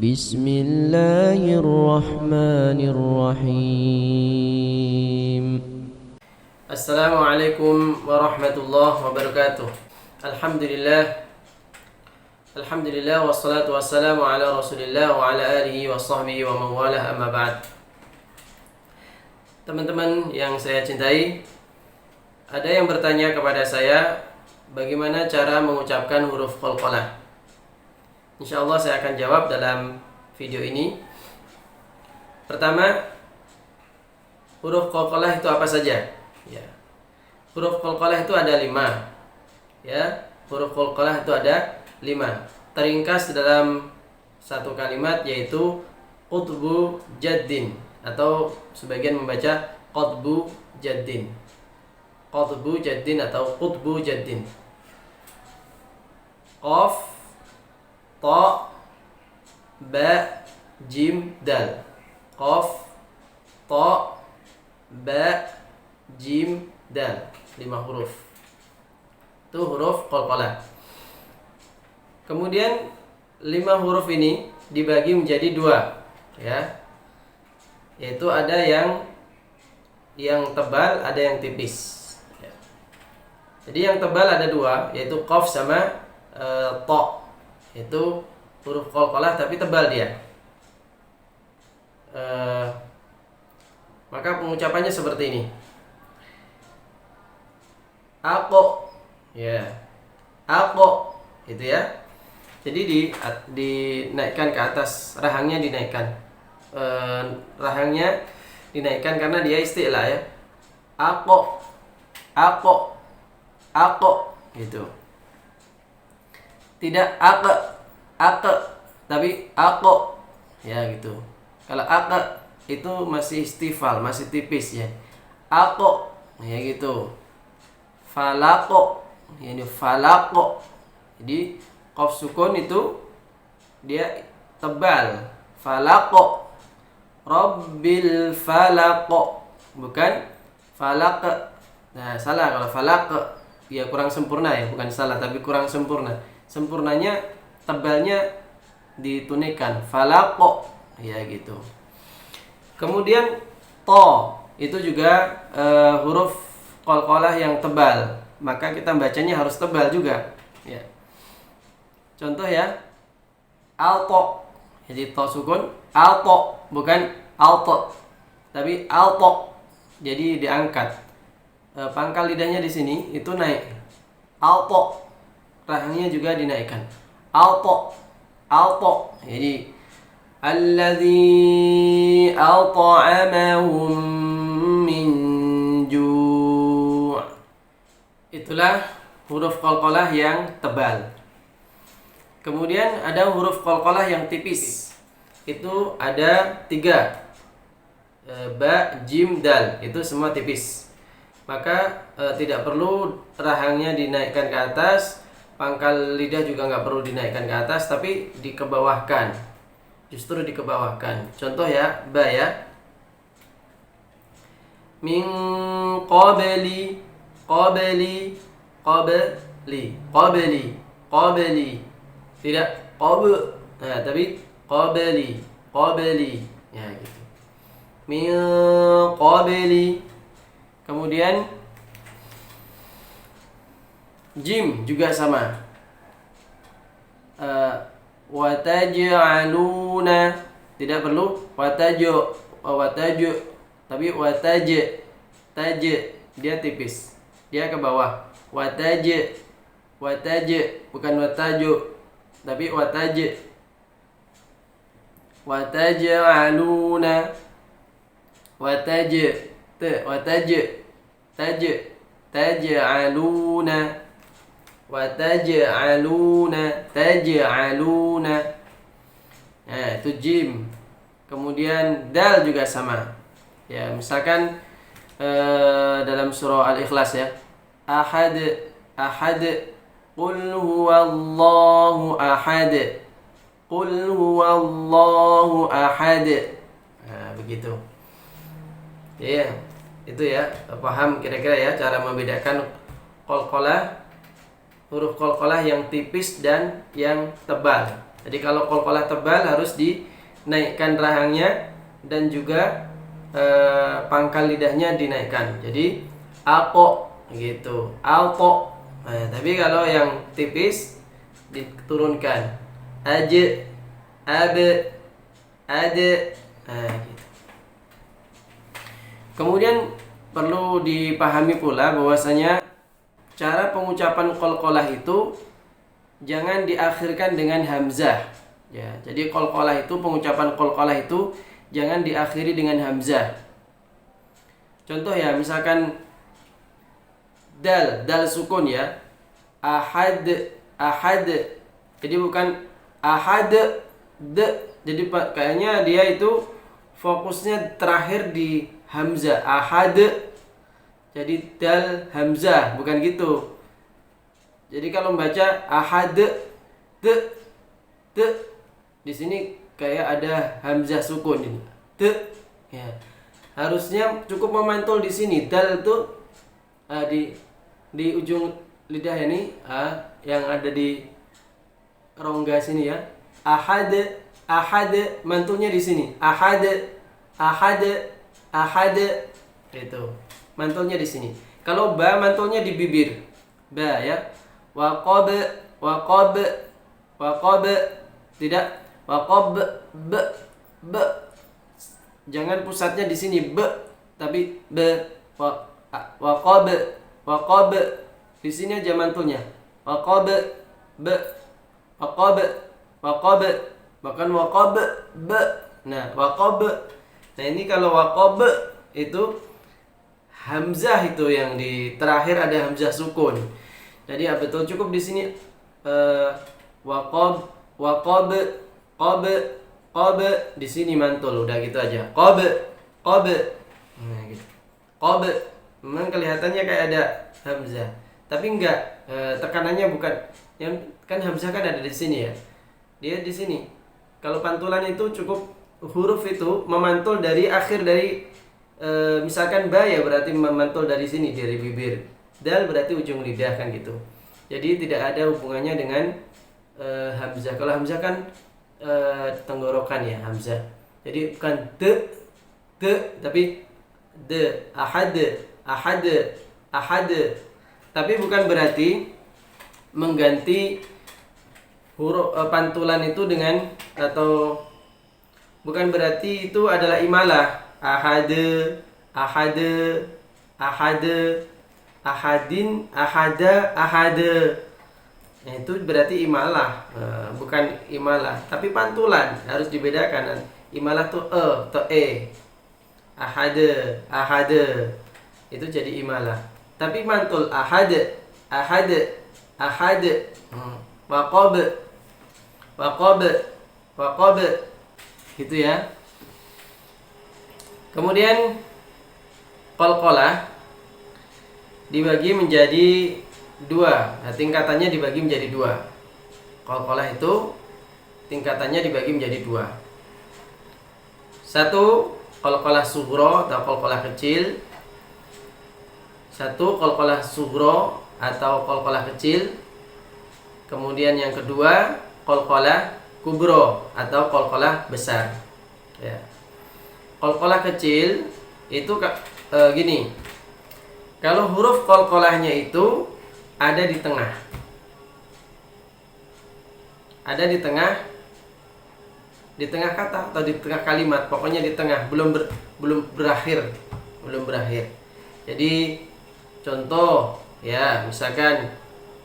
Bismillahirrahmanirrahim. Assalamualaikum warahmatullahi wabarakatuh. Alhamdulillah wassalatu wassalamu ala Rasulillah wa ala alihi wa sahbihi wa mawalah, amma ba'd. Teman-teman yang saya cintai, ada yang bertanya kepada saya bagaimana cara mengucapkan huruf qalqalah. Insyaallah saya akan jawab dalam video ini. Pertama, huruf qalqalah itu apa saja? Ya. Huruf qalqalah itu ada 5. Ya, huruf qalqalah itu ada 5. Teringkas dalam satu kalimat, yaitu qutbu jaddin, atau sebagian membaca qutbu jaddin. Qutbu jaddin atau qutbu jaddin. Qaf, ta, ba, jim, dal. Qaf, ta, ba, jim, dal. 5 huruf. Itu huruf qalqalah. Kemudian 5 huruf ini dibagi menjadi 2, ya. Yaitu ada yang tebal, ada yang tipis, ya. Jadi yang tebal ada 2, yaitu qaf sama ta. Itu huruf qalqalah tapi tebal dia. Maka pengucapannya seperti ini. Ako, ya, ako, itu ya. Jadi dinaikkan ke atas, rahangnya dinaikkan, rahangnya dinaikkan karena dia isti'la, ya. Ako, ako, ako, gitu. Tidak ake, tapi ako, ya gitu. Kalau ake itu masih istifal, masih tipis, ya. Ako, ya gitu. Falako, ini falako. Jadi qaf sukun itu dia tebal. Falako, Rabbil falako, bukan falak. Nah, salah kalau falak, ya kurang sempurna, ya, bukan salah tapi kurang sempurna. Sempurnanya tebalnya ditunaikan, falako, ya gitu. Kemudian to itu juga huruf qalqalah yang tebal, maka kita bacanya harus tebal juga, ya. Contoh ya, alto, jadi to sukun, alto, bukan alto, tapi alto, jadi diangkat. Pangkal lidahnya di sini itu naik, alto, rahangnya juga dinaikkan, alto, alto. Jadi alladzi at'amahum min ju'. Itulah huruf qalqalah yang tebal. Kemudian ada huruf qalqalah yang tipis. Itu ada 3. Ba, jim, dal. Itu semua tipis. Maka tidak perlu rahangnya dinaikkan ke atas, pangkal lidah juga nggak perlu dinaikkan ke atas, tapi dikebawahkan. Justru dikebawahkan. Contoh ya, ba, ya. Min qabli, qabli, qabli, qabli, qabli. Tidak qab, nah, tapi qabli, qabli, ya gitu. Min qabli. Kemudian jim juga sama. Wataj'aluna, tidak perlu wataju, tapi wataj, taj, dia tipis, dia ke bawah. Wataj, bukan wataju, tapi wataj. Wataj'aluna, wataj, taj'aluna, wataj'aluna, taj'aluna. Nah, itu jim. Kemudian dal juga sama. Ya, misalkan dalam surah Al-Ikhlas, ya. Ahad, ahad, qul huwallahu ahad, qul huwallahu ahad. Nah, begitu. Ya, itu ya, paham kira-kira ya cara membedakan qalqalah, huruf qalqalah yang tipis dan yang tebal. Jadi kalau qalqalah tebal harus dinaikkan rahangnya dan juga pangkal lidahnya dinaikkan. Jadi alqo gitu, alqo. Nah, tapi kalau yang tipis diturunkan. Aje, abe, ade. Nah, gitu. Kemudian perlu dipahami pula bahwasanya cara pengucapan qalqalah itu jangan diakhirkan dengan hamzah. Ya, jadi qalqalah itu, pengucapan qalqalah itu jangan diakhiri dengan hamzah. Contoh ya, misalkan dal sukun ya. Ahad, ahad. Jadi bukan ahad de. Jadi kayaknya dia itu fokusnya terakhir di hamzah. Ahad. Jadi dal hamzah, bukan gitu. Jadi kalau membaca ahad de di sini kayak ada hamzah sukun ini. De ya. Harusnya cukup memantul di sini. Dal itu di ujung lidah ini yang ada di rongga sini ya. Ahad, ahad, mantulnya di sini. Ahad, ahad, ahad. Itu. Mantulnya di sini. Kalau ba, mantulnya di bibir. Ba ya. Waqab, waqab, waqab. Tidak. Waqab, be. Jangan pusatnya di sini be, tapi be. Waqab, waqab. Di sini aja mantulnya. Waqab, be. Waqab, waqab. Bahkan waqab, be. Nah, waqab. Nah, ini kalau waqab itu hamzah itu yang di terakhir ada hamzah sukun. Jadi ya betul, cukup di sini waqab, waqab, qab, qab, di sini mantul, udah gitu aja. Qab, qab. Nah, gitu. Qab. Memang kelihatannya kayak ada hamzah, tapi enggak, tekanannya bukan. Yang kan hamzah kan ada di sini ya. Dia di sini. Kalau pantulan itu cukup huruf itu memantul dari akhir dari misalkan ba ya berarti memantul dari sini, dari bibir. Dal berarti ujung lidah kan gitu. Jadi tidak ada hubungannya dengan hamzah. Kalau hamzah kan tenggorokan ya hamzah. Jadi bukan de tapi de. Ahad, ahad, ahad. Tapi bukan berarti mengganti huruf pantulan itu dengan, atau bukan berarti itu adalah imalah. Ahad, ahad, ahad, ahadin, ahada, ahada. Nah, itu berarti imalah, bukan imalah. Tapi pantulan harus dibedakan. Imalah tuh atau ahada, ahada. Itu jadi imalah. Tapi mantul ahad, ahad, ahad. Waqab, waqab, waqab. Gitu ya. Kemudian qalqalah dibagi menjadi dua. Nah, tingkatannya dibagi menjadi dua. Qalqalah itu tingkatannya dibagi menjadi dua. Satu, qalqalah sughra atau qalqalah kecil. Satu, qalqalah sughra atau qalqalah kecil. Kemudian yang kedua, qalqalah kubra atau qalqalah besar. Ya. Qalqalah kecil itu gini. Kalau huruf qalqalahnya itu ada di tengah. Ada di tengah kata atau di tengah kalimat, pokoknya di tengah, belum berakhir. Jadi contoh ya, misalkan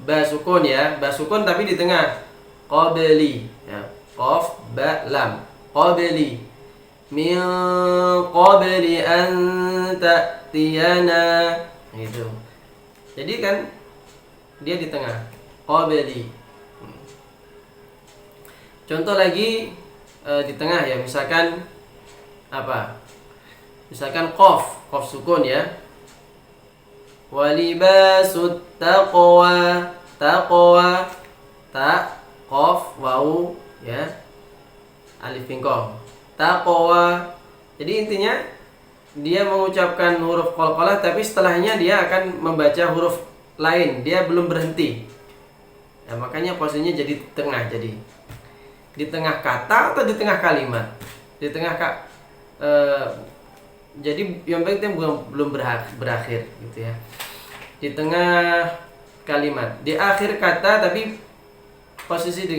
ba sukun ya, ba sukun tapi di tengah. Qabli ya, qaf ba lam. Qabli min qabli an ta'tiyana, gitu. Jadi kan dia di tengah. Qabli. Contoh lagi di tengah ya, misalkan apa? Misalkan qaf sukun ya. Walibasut taqwa, taqwa, ta, qaf, waw ya. Alif bingkong. Taqwa. Jadi intinya dia mengucapkan huruf qalqalah tapi setelahnya dia akan membaca huruf lain, dia belum berhenti. Nah, makanya posisinya jadi tengah jadi. Di tengah kata atau di tengah kalimat? Di tengah jadi yang penting belum berakhir gitu ya. Di tengah kalimat, di akhir kata tapi posisi di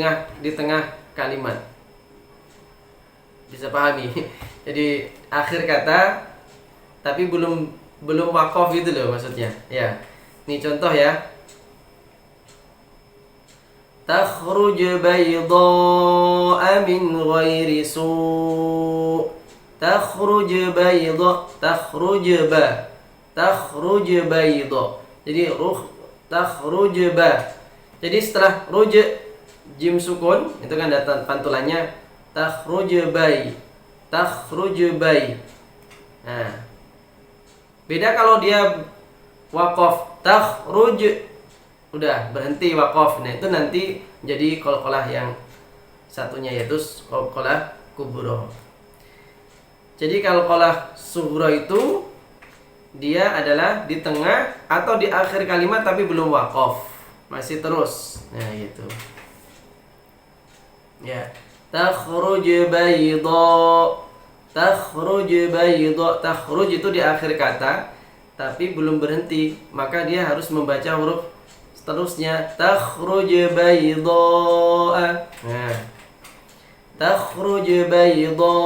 tengah kalimat. Bisa pahami? Jadi akhir kata tapi belum waqaf gitu loh maksudnya. Ya. Ini contoh ya. Takhruj bayda'a min ghairi su'. Takhruj bayda. Jadi takhruj ba. Jadi setelah ruj jim sukun itu kan datang pantulannya takhruj bay. Nah, beda kalau dia waqaf takhruj, udah berhenti waqaf. Nah, itu nanti jadi qalqalah yang satunya yaitu qalqalah kubra. Jadi qalqalah sughra itu dia adalah di tengah atau di akhir kalimat tapi belum waqaf, masih terus. Nah, gitu. Ya. Takhruj bayda. Takhruj itu di akhir kata tapi belum berhenti, maka dia harus membaca huruf seterusnya takhruj bayda. Nah, takhruj bayda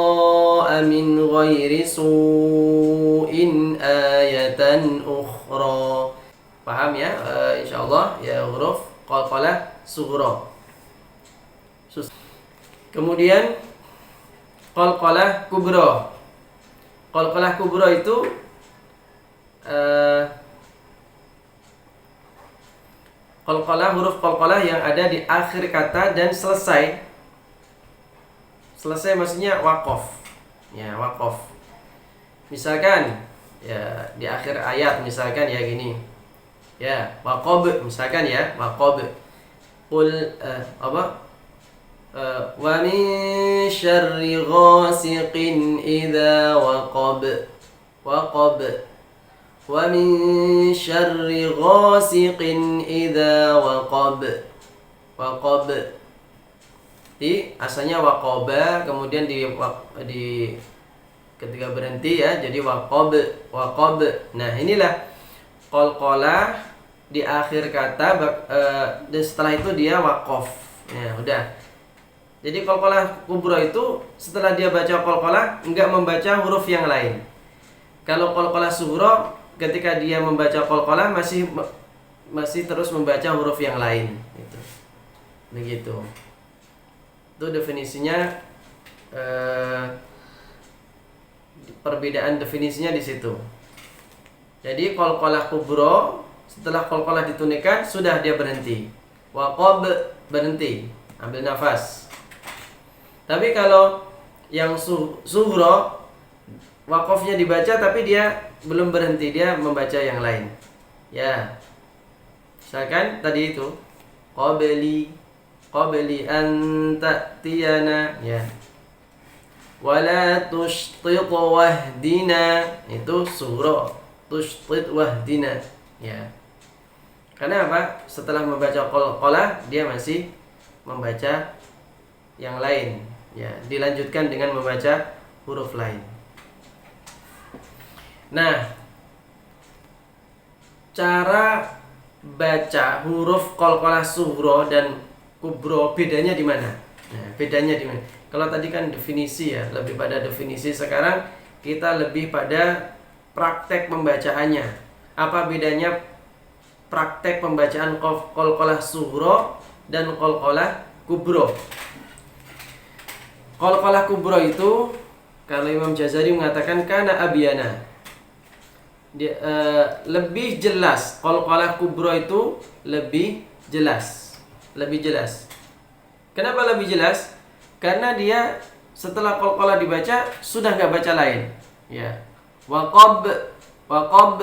min ghairi su'in ayatan ukhra. Paham ya? Insyaallah ya, huruf qalqalah sughra. Kemudian qalqalah kubra. Qalqalah kubra itu huruf qalqalah yang ada di akhir kata dan selesai maksudnya waqaf. Ya, waqaf. Misalkan ya di akhir ayat misalkan ya gini. Ya, waqab misalkan ya, waqab. Qul wa min syarri ghasiqin idza waqab. Wa min syarri ghasiqin idza waqab. Jadi asalnya waqaba, kemudian di ketika berhenti ya jadi waqab. Nah, inilah qalqalah di akhir kata dan setelah itu dia waqaf. Ya, udah. Jadi qalqalah kubra itu setelah dia baca qalqalah enggak membaca huruf yang lain. Kalau qalqalah sughra ketika dia membaca qalqalah masih terus membaca huruf yang lain gitu. Begitu. Itu definisinya, perbedaan definisinya di situ. Jadi qalqalah kubra setelah qalqalah ditunikan sudah dia berhenti. Waqab berhenti, ambil nafas. Tapi kalau yang sughra waqafnya dibaca tapi dia belum berhenti, dia membaca yang lain. Ya. Misalkan tadi itu qabli an ta'tiyana, ya. Wala tushtit wahdina, itu sughra. Tushtit wahdina, ya. Karena apa? Setelah membaca qalqalah dia masih membaca yang lain, ya. Dilanjutkan dengan membaca huruf lain. Nah, cara baca huruf qalqalah sughra dan kubra bedanya di mana? Nah, bedanya di mana? Kalau tadi kan definisi ya, lebih pada definisi. Sekarang kita lebih pada praktek pembacaannya. Apa bedanya praktek pembacaan qalqalah sughra dan qalqalah kubra? Qalqalah kubra itu kalau Imam Jazari mengatakan kana abyana. Lebih jelas. Qalqalah kubra itu lebih jelas. Kenapa lebih jelas? Karena dia setelah qalqalah dibaca sudah nggak baca lain. Ya. Waqab. Waqab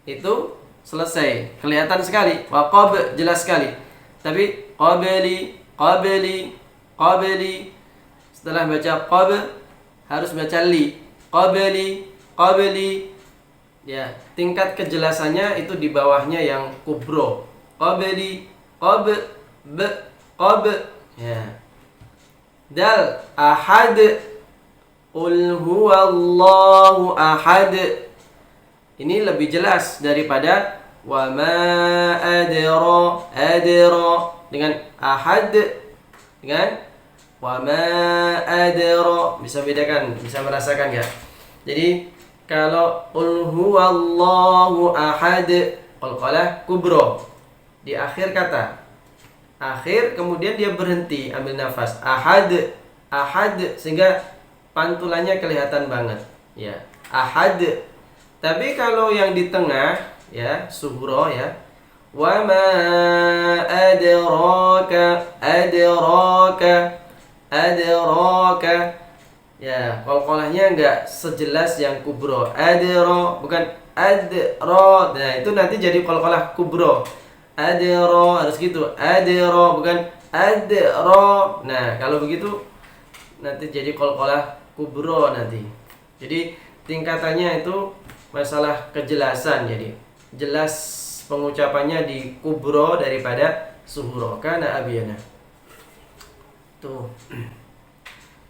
itu selesai. Kelihatan sekali. Waqab jelas sekali. Tapi qabli setelah baca qab harus baca li. Qabli. Ya, tingkat kejelasannya itu di bawahnya yang kubro. Qabli, qab. Ya. Dal, ahad. Qul huwallahu ahad. Ini lebih jelas daripada wa ma adra dengan ahad dengan wa ma adra. Bisa bedakan, bisa merasakan ya. Jadi kalau qul huwallahu ahad, qalqalah kubro di akhir kata. Akhir kemudian dia berhenti, ambil nafas. Ahad, sehingga pantulannya kelihatan banget. Ya, ahad. Tapi kalau yang di tengah ya, sughra ya. Wa ma adraka. Ya, qalqalahnya enggak sejelas yang kubro. Adra, bukan adra. Nah, itu nanti jadi qalqalah kubro. Adra harus gitu. Adra, bukan adra. Nah, kalau begitu nanti jadi qalqalah kubro nanti. Jadi tingkatannya itu masalah kejelasan. Jadi jelas pengucapannya di kubro daripada sughra. Kana abiyana. Tuh.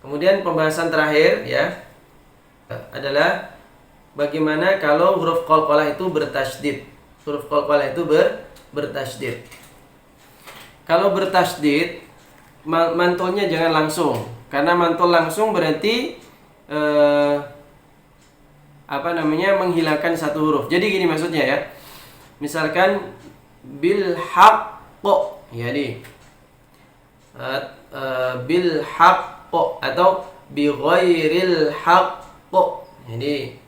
Kemudian pembahasan terakhir ya adalah bagaimana kalau huruf qalqalah itu bertasydid. Huruf qalqalah itu bertasydid. Kalau bertasydid mantulnya jangan langsung, karena mantul langsung berarti menghilangkan satu huruf. Jadi gini maksudnya ya. Misalkan bil haqqo, jadi bil haqqo atau bi ghairil haqqo. Jadi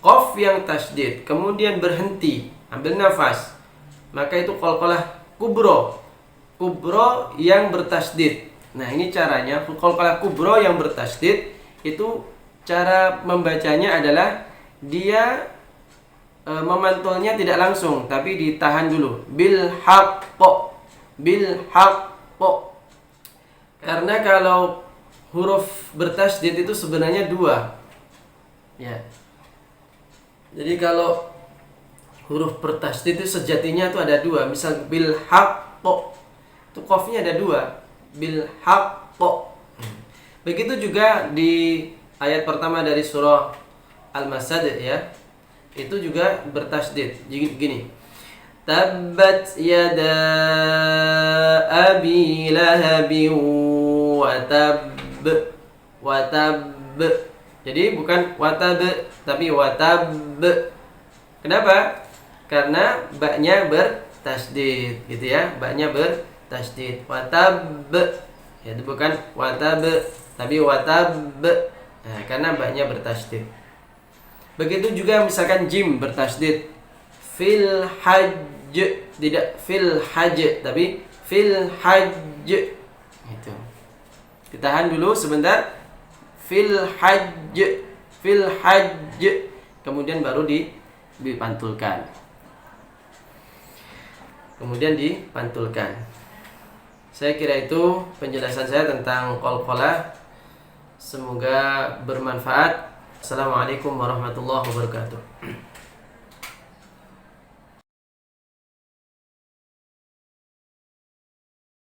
qaf yang tasydid kemudian berhenti, ambil nafas, maka itu qalqalah kubro. Kubro yang bertasydid. Nah, ini caranya. Qalqalah kubro yang bertasydid itu cara membacanya adalah dia memantulnya tidak langsung tapi ditahan dulu. Bil haqqo. Bil haqqo. Karena kalau huruf bertasydid itu sebenarnya dua. Ya. Jadi kalau huruf bertasydid itu sejatinya itu ada dua. Misal bil haqqo, itu qafnya ada dua. Bil haqqo. Begitu juga di ayat pertama dari surah Al-Masad ya. Itu juga bertasydid. Gini. Tabbat yada abi lahabin wa watab. Jadi bukan watab tapi watab. Kenapa? Karena ba-nya bertasydid gitu ya. Ba-nya bertasydid. Watab. Ya, itu bukan watab tapi watab. Nah, karena ba-nya bertasydid. Begitu juga misalkan jim bertasydid. Fil hajj, tidak fil hajj tapi fil hajj. Itu. Ditahan dulu sebentar. Fil hajj. Kemudian baru dipantulkan. Saya kira itu penjelasan saya tentang qalqalah. Semoga bermanfaat. Assalamualaikum warahmatullahi wabarakatuh.